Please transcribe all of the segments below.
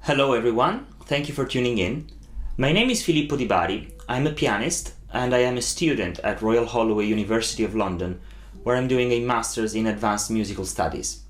Hello everyone, thank you for tuning in. My name is Filippo Di Bari, I'm a pianist and I am a student at Royal Holloway University of London, where I'm doing a Master's in Advanced Musical Studies.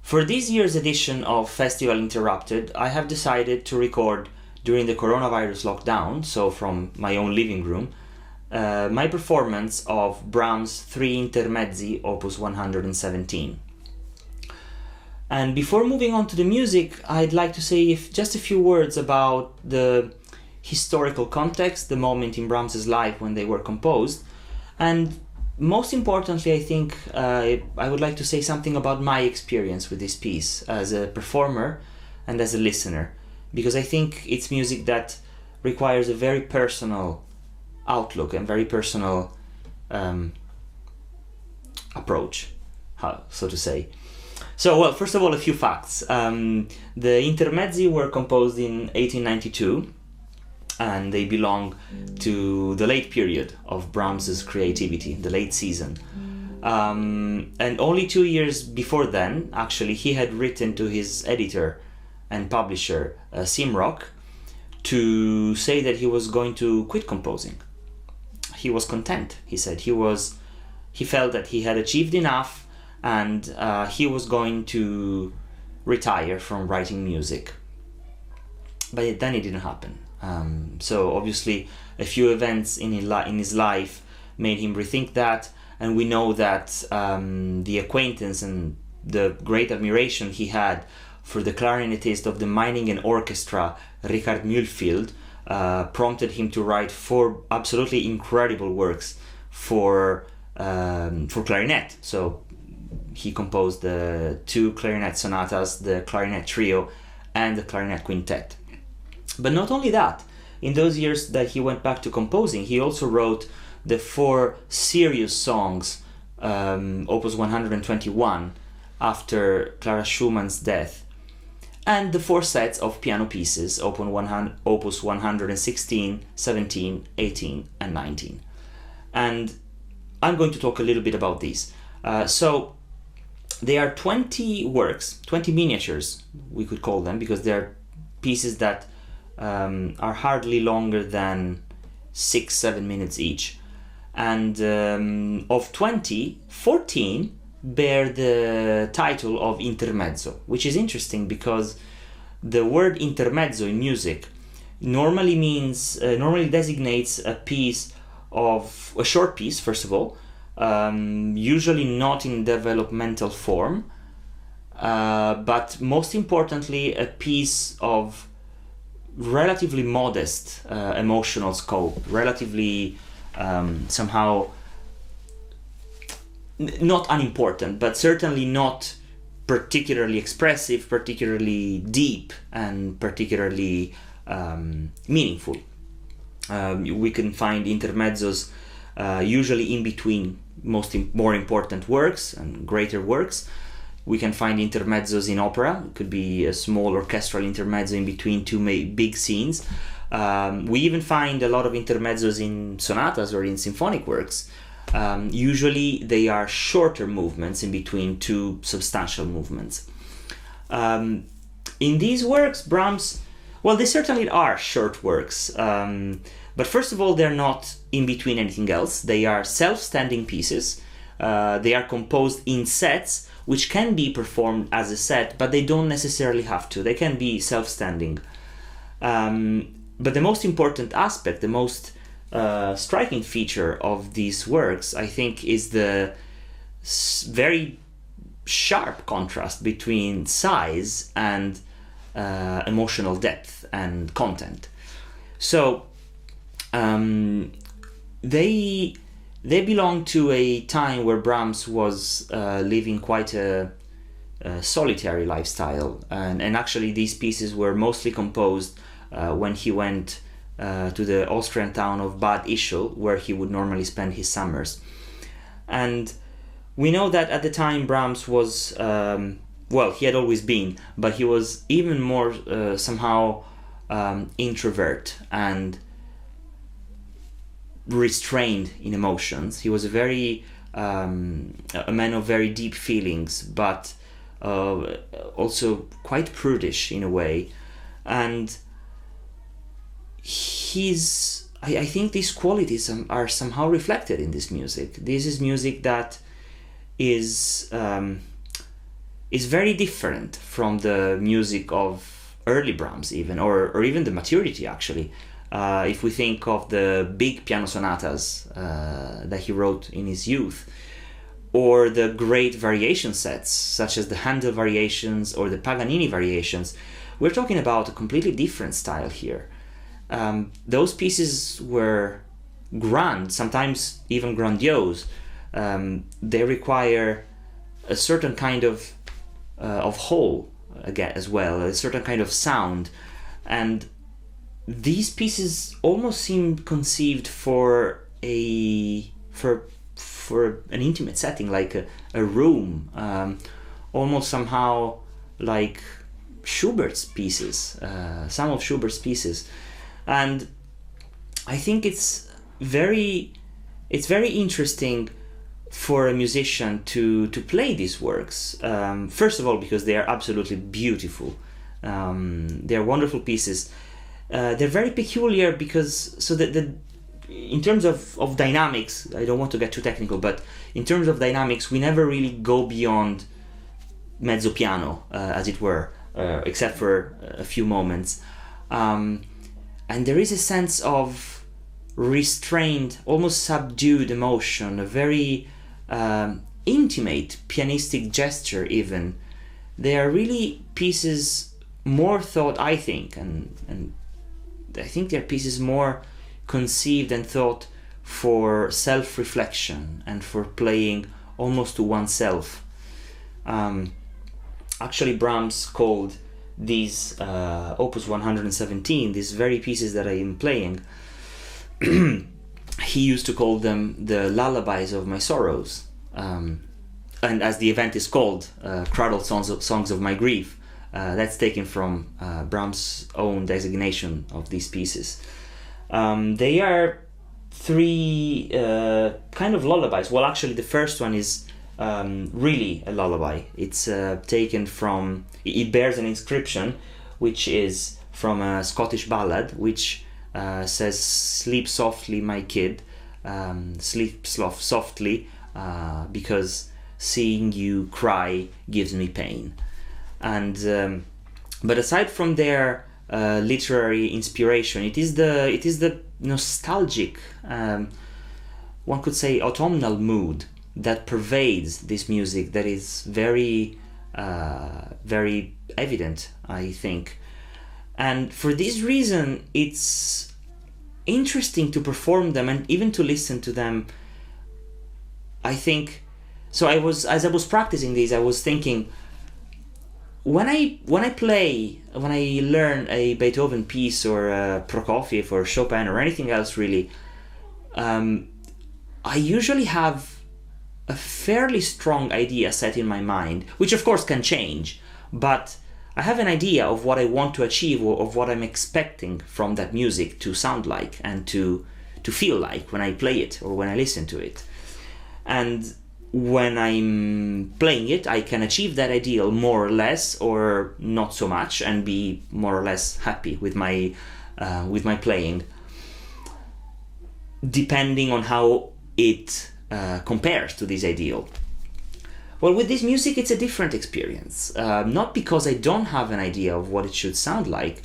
For this year's edition of Festival Interrupted, I have decided to record during the coronavirus lockdown, so from my own living room, my performance of Brahms' 3 Intermezzi, opus 117. And before moving on to the music, I'd like to say just a few words about the historical context, the moment in Brahms' life when they were composed, and most importantly, I think I would like to say something about my experience with this piece as a performer and as a listener, because I think it's music that requires a very personal outlook and very personal approach, so to say. So, well, first of all, a few facts. The Intermezzi were composed in 1892, and they belong to the late period of Brahms's creativity, the late season. And only 2 years before then, actually, he had written to his editor and publisher, Simrock, to say that he was going to quit composing. He was content, he said. He felt that he had achieved enough, and he was going to retire from writing music. But then it didn't happen. So obviously a few events in his life made him rethink that, and we know that the acquaintance and the great admiration he had for the clarinetist of the Meiningen Orchestra, Richard Mühlfeld, prompted him to write 4 absolutely incredible works for clarinet. So he composed the 2 clarinet sonatas, the clarinet trio, and the clarinet quintet. But not only that, in those years that he went back to composing, he also wrote the 4 serious songs, opus 121, after Clara Schumann's death, and the 4 sets of piano pieces, opus 116, 17, 18, and 19. And I'm going to talk a little bit about these. So there are 20 works, 20 miniatures, we could call them, because they're pieces that are hardly longer than 6-7 minutes each. And of 20, 14 bear the title of Intermezzo, which is interesting because the word intermezzo in music normally designates a short piece, first of all, usually not in developmental form, but most importantly a piece of relatively modest emotional scope, relatively somehow not unimportant, but certainly not particularly expressive, particularly deep, and particularly meaningful. We can find intermezzos usually in between more important works and greater works. We can find intermezzos in opera. It could be a small orchestral intermezzo in between 2 big scenes. We even find a lot of intermezzos in sonatas or in symphonic works. Usually they are shorter movements in between 2 substantial movements. In these works, Brahms, well, they certainly are short works, but first of all, they're not in between anything else. They are self-standing pieces. They are composed in sets, which can be performed as a set, but they don't necessarily have to. They can be self-standing. But the most important aspect, the most striking feature of these works, I think, is the very sharp contrast between size and emotional depth and content. So they belong to a time where Brahms was living quite a solitary lifestyle, and actually these pieces were mostly composed when he went to the Austrian town of Bad Ischl, where he would normally spend his summers. And we know that at the time Brahms was, he had always been, but he was even more somehow introvert and restrained in emotions. He was a man of very deep feelings, but also quite prudish in a way, and I think these qualities are somehow reflected in this music. This is music that is very different from the music of early Brahms, even, or even the maturity, actually. If we think of the big piano sonatas that he wrote in his youth, or the great variation sets, such as the Handel variations or the Paganini variations, we're talking about a completely different style here. Those pieces were grand, sometimes even grandiose. They require a certain kind of whole again as well, a certain kind of sound, and these pieces almost seem conceived for an intimate setting, like a room, almost somehow like Schubert's pieces, some of Schubert's pieces. And I think it's very interesting for a musician to play these works. First of all, because they are absolutely beautiful. They are wonderful pieces. They're very peculiar because in terms of dynamics, I don't want to get too technical, but in terms of dynamics, we never really go beyond mezzo piano, as it were, except for a few moments. And there is a sense of restrained, almost subdued emotion, a very intimate pianistic gesture even. They are really pieces more thought, I think, and I think they're pieces more conceived and thought for self-reflection and for playing almost to oneself. Actually, Brahms called these Opus 117, these very pieces that I am playing, he used to call them the lullabies of my sorrows, and as the event is called, cradle songs of my grief. That's taken from Brahms' own designation of these pieces. They are three kind of lullabies. Well, actually, the first one is really a lullaby. It's taken from, it bears an inscription which is from a Scottish ballad which says, "Sleep softly, my kid, sleep softly, because seeing you cry gives me pain." And but aside from their literary inspiration, it is the nostalgic, one could say autumnal mood that pervades this music that is very very evident, I think. And for this reason, it's interesting to perform them and even to listen to them, I think. So as I was practicing these, I was thinking, when I learn a Beethoven piece or a Prokofiev or Chopin or anything else really, I usually have a fairly strong idea set in my mind, which of course can change, but I have an idea of what I want to achieve or of what I'm expecting from that music to sound like and to feel like when I play it or when I listen to it. And when I'm playing it, I can achieve that ideal more or less, or not so much, and be more or less happy with my playing, depending on how it compares to this ideal. Well, with this music, it's a different experience. Not because I don't have an idea of what it should sound like,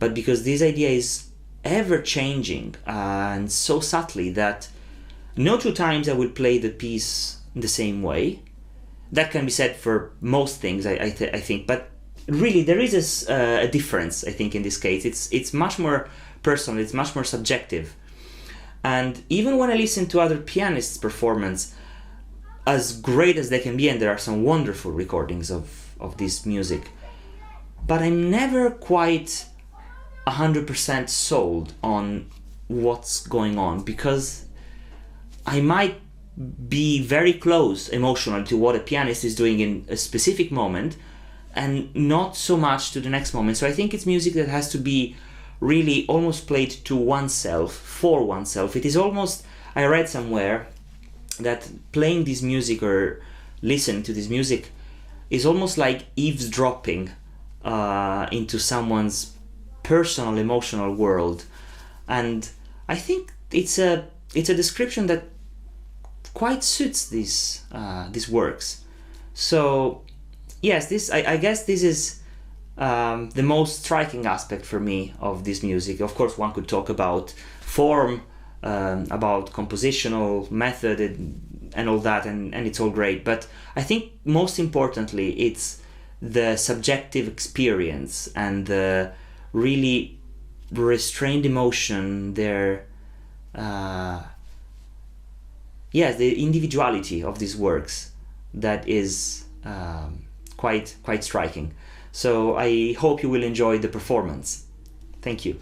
but because this idea is ever changing and so subtly that no two times I will play the piece in the same way. That can be said for most things, I think, but really there is a difference, I think, in this case. It's much more personal, it's much more subjective. And even when I listen to other pianists' performance, as great as they can be, and there are some wonderful recordings of this music, but I'm never quite 100% sold on what's going on, because I might be very close emotionally to what a pianist is doing in a specific moment and not so much to the next moment. So I think it's music that has to be really almost played to oneself, for oneself. It is almost, I read somewhere that playing this music or listening to this music is almost like eavesdropping into someone's personal emotional world, and I think it's a description that quite suits these works. So yes, this I guess this is the most striking aspect for me of this music. Of course, one could talk about form, about compositional method, and all that, and it's all great. But I think most importantly, it's the subjective experience and the really restrained emotion, the individuality of these works that is quite striking. So I hope you will enjoy the performance. Thank you.